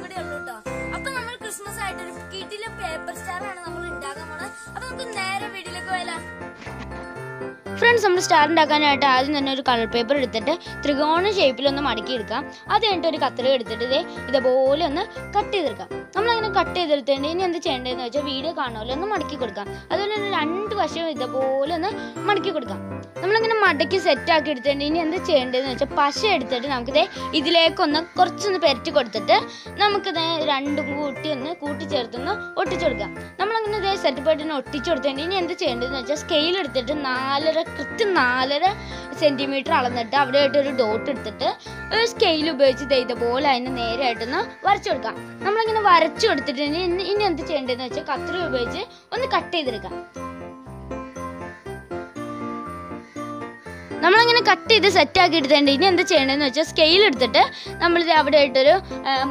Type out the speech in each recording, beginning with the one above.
കൂടെ ഉള്ളൂ കേട്ടോ. അപ്പൊ നമ്മൾ ക്രിസ്മസ് ആയിട്ട് ഒരു കിടിലൻ പേപ്പർ സ്റ്റാർ ആണ് നമ്മൾ ഉണ്ടാക്കാൻ പോണത്. അപ്പൊ നമുക്ക് നേരെ വീഡിയോയിലേക്ക് പോയാലോ. ഫ്രണ്ട്സ്, നമ്മൾ സ്റ്റാർ ഉണ്ടാക്കാനായിട്ട് ആദ്യം തന്നെ ഒരു കളർ പേപ്പർ എടുത്തിട്ട് ത്രികോണ ഷേപ്പിലൊന്ന് മടക്കി എടുക്കാം. അത് കഴിഞ്ഞിട്ട് ഒരു കത്രിക എടുത്തിട്ട് ഇതേപോലെ ഒന്ന് കട്ട് ചെയ്തെടുക്കാം. നമ്മളങ്ങനെ കട്ട് ചെയ്തെടുത്തിട്ട് ഇനി എന്ത് ചെയ്യേണ്ടതെന്ന് വെച്ചാൽ വീഡിയോ കാണുമല്ലോ ഒന്ന് മടക്കി കൊടുക്കാം. അതുപോലെ തന്നെ രണ്ട് വശവും ഇതേപോലെ ഒന്ന് മടക്കി കൊടുക്കാം. നമ്മളിങ്ങനെ മടക്കി സെറ്റാക്കി എടുത്തിട്ട് ഇനി എന്ത് ചെയ്യേണ്ടതെന്ന് വെച്ചാൽ പശ എടുത്തിട്ട് നമുക്കിത് ഇതിലേക്കൊന്ന് കുറച്ചൊന്ന് പെരട്ടി കൊടുത്തിട്ട് നമുക്കിത് രണ്ടും കൂട്ടിച്ചേർത്തൊന്ന് ഒട്ടിച്ചു കൊടുക്കാം. നമ്മളങ്ങനെ ഇതേ സെറ്റപ്പായിട്ട് ഒട്ടിച്ചു കൊടുത്തിട്ട് ഇനി എന്ത് ചെയ്യേണ്ടതെന്ന് വെച്ചാൽ സ്കെയിൽ എടുത്തിട്ട് 4.5 സെന്റിമീറ്റർ അളന്നിട്ട് അവിടെ ആയിട്ട് ഒരു ഡോട്ട് എടുത്തിട്ട് സ്കെയിൽ ഉപയോഗിച്ച് ഇതുപോലെ അതിന് നേരെയായിട്ടൊന്ന് വരച്ചു കൊടുക്കാം. നമ്മളിങ്ങനെ വരച്ചു കൊടുത്തിട്ട് ഇനി എന്ത് ചെയ്യേണ്ടതെന്ന് വെച്ചാൽ കത്രിക ഉപയോഗിച്ച് ഒന്ന് കട്ട് ചെയ്തെടുക്കാം. നമ്മളങ്ങനെ കട്ട് ചെയ്ത് സെറ്റാക്കി എടുത്തിട്ടുണ്ട്. ഇനി എന്ത് ചെയ്യണമെന്ന് വെച്ചാൽ സ്കെയിൽ എടുത്തിട്ട് നമ്മളിത് അവിടെ ആയിട്ടൊരു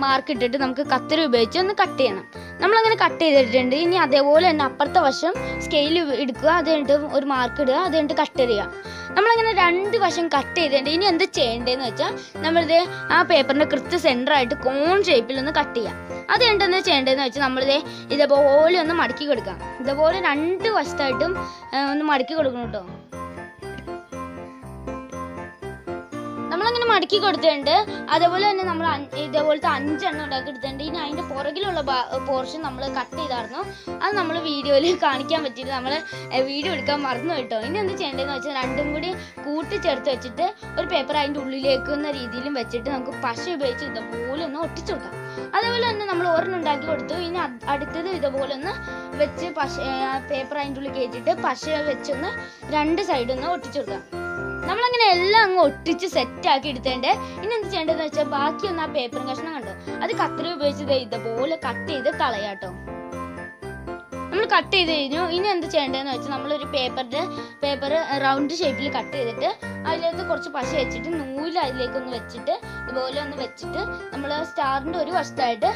മാർക്ക് ഇട്ടിട്ട് നമുക്ക് കത്രിക ഉപയോഗിച്ച് ഒന്ന് കട്ട് ചെയ്യണം. നമ്മളങ്ങനെ കട്ട് ചെയ്തിട്ടുണ്ട്. ഇനി അതേപോലെ തന്നെ അപ്പുറത്തെ വശം സ്കെയിൽ എടുക്കുക, അത് കഴിഞ്ഞിട്ട് ഒരു മാർക്ക് ഇടുക, അത് കഴിഞ്ഞിട്ട് കട്ട് ചെയ്യുക. നമ്മളങ്ങനെ രണ്ട് വശം കട്ട് ചെയ്തിട്ടുണ്ട്. ഇനി എന്ത് ചെയ്യേണ്ടതെന്ന് വെച്ചാൽ നമ്മളിത് ആ പേപ്പറിൻ്റെ കൃത്യ സെൻറ്ററായിട്ട് കോൺ ഷേപ്പിൽ ഒന്ന് കട്ട് ചെയ്യാം. അത് കഴിഞ്ഞിട്ട് എന്താ ചെയ്യേണ്ടതെന്ന് വെച്ചാൽ നമ്മളിത് ഇതേപോലെ ഒന്ന് മടക്കി കൊടുക്കാം. ഇതേപോലെ രണ്ട് വശത്തായിട്ടും ഒന്ന് മടക്കി കൊടുക്കണം കേട്ടോ. നമ്മളങ്ങനെ മടക്കി കൊടുത്തിട്ടുണ്ട്. അതേപോലെ തന്നെ നമ്മൾ ഇതേപോലത്തെ 5 എണ്ണം ഉണ്ടാക്കി എടുത്തിട്ടുണ്ട്. ഇനി അതിൻ്റെ പുറകിലുള്ള പോർഷൻ നമ്മൾ കട്ട് ചെയ്തായിരുന്നു. അത് നമ്മൾ വീഡിയോയിൽ കാണിക്കാൻ പറ്റിയിട്ട് നമ്മൾ വീഡിയോ എടുക്കാൻ മറന്നു കേട്ടോ. ഇനി എന്ത് ചെയ്യേണ്ടതെന്ന് വെച്ചാൽ രണ്ടും കൂടി കൂട്ടിച്ചേർത്ത് വെച്ചിട്ട് ഒരു പേപ്പർ അതിൻ്റെ ഉള്ളിലേക്കുന്ന രീതിയിലും വെച്ചിട്ട് നമുക്ക് പശ ഉപയോഗിച്ച് ഇതേപോലെ ഒന്ന് ഒട്ടിച്ചു കൊടുക്കാം. അതേപോലെ തന്നെ നമ്മൾ ഒരെണ്ണം ഉണ്ടാക്കി കൊടുത്തു. ഇനി അടുത്തത് ഇതേപോലെ ഒന്ന് വെച്ച് പേപ്പർ അതിൻ്റെ ഉള്ളിൽ കയറ്റിയിട്ട് പശ വെച്ചൊന്ന് രണ്ട് സൈഡൊന്ന് ഒട്ടിച്ചു കൊടുക്കാം. നമ്മളങ്ങനെ എല്ലാം അങ്ങ് ഒട്ടിച്ച് സെറ്റാക്കി എടുത്തേണ്ടേ. ഇനി എന്ത് ചെയ്യേണ്ടതെന്ന് വെച്ചാൽ ബാക്കിയൊന്ന് ആ പേപ്പർ കഷ്ണം കണ്ടോ അത് കത്രിക ഉപയോഗിച്ച് ഇതേപോലെ കട്ട് ചെയ്ത് കളയാട്ടോ. നമ്മൾ കട്ട് ചെയ്ത് കഴിഞ്ഞു. ഇനി എന്ത് ചെയ്യേണ്ടതെന്ന് വെച്ചാൽ നമ്മളൊരു പേപ്പർ റൗണ്ട് ഷേപ്പിൽ കട്ട് ചെയ്തിട്ട് അതിലേക്ക് കുറച്ച് പശ വെച്ചിട്ട് നൂല് അതിലേക്കൊന്ന് വെച്ചിട്ട് ഇതുപോലെ ഒന്ന് വെച്ചിട്ട് നമ്മൾ സ്റ്റാറിൻ്റെ ഒരു വശത്തായിട്ട്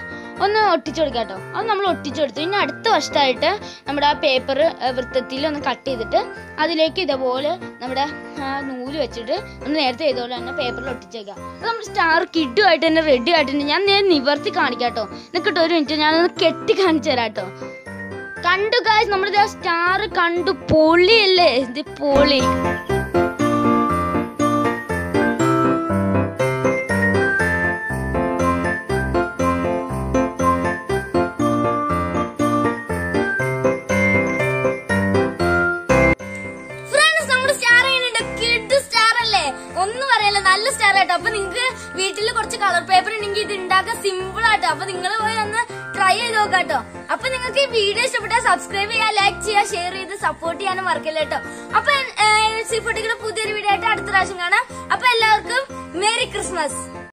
ഒന്ന് ഒട്ടിച്ചു കൊടുക്കാം കേട്ടോ. അത് നമ്മൾ ഒട്ടിച്ചു കൊടുത്തു. ഇനി അടുത്ത വശത്തായിട്ട് നമ്മുടെ ആ പേപ്പർ വൃത്തത്തിൽ ഒന്ന് കട്ട് ചെയ്തിട്ട് അതിലേക്ക് ഇതേപോലെ നമ്മുടെ നൂല് വെച്ചിട്ട് നമ്മൾ നേരത്തെ ചെയ്തപോലെ തന്നെ പേപ്പറിൽ ഒട്ടിച്ചേക്കാം. അത് നമ്മൾ സ്റ്റാർ കിഡുമായിട്ട് തന്നെ റെഡി ആയിട്ടുണ്ട്. ഞാൻ നേരെ നിവർത്തി കാണിക്കാം കേട്ടോ. നിൽക്കട്ടെ ഒരു മിനിറ്റ്, ഞാനൊന്ന് കെട്ടി കാണിച്ചു തരാം കേട്ടോ. കണ്ടു ഗായ്സ്, നമ്മുടെ സ്റ്റാർ കണ്ടു. പൊളിയല്ലേ ഇത്, പൊളി. ഒന്നും പറയല്ല, നല്ല സ്റ്റാർ ആട്ടോ. അപ്പൊ നിങ്ങൾക്ക് വീട്ടിൽ കുറച്ച് കളർ പേപ്പർ ഉണ്ടെങ്കിൽ ഇത് ഉണ്ടാക്കാൻ സിമ്പിൾ ആട്ടോ. അപ്പൊ നിങ്ങൾ പോയി ഒന്ന് ട്രൈ ചെയ്ത് നോക്കാട്ടോ. അപ്പൊ നിങ്ങൾക്ക് ഈ വീഡിയോ ഇഷ്ടപ്പെട്ടാൽ സബ്സ്ക്രൈബ് ചെയ്യുക, ലൈക്ക് ചെയ്യുക, ഷെയർ ചെയ്ത് സപ്പോർട്ട് ചെയ്യാനും മറക്കില്ല കേട്ടോ. അപ്പൊ സീഫുഡിയുടെ പുതിയൊരു വീഡിയോ ആയിട്ട് അടുത്ത പ്രാവശ്യം കാണാം. അപ്പൊ എല്ലാവർക്കും മേരി ക്രിസ്മസ്.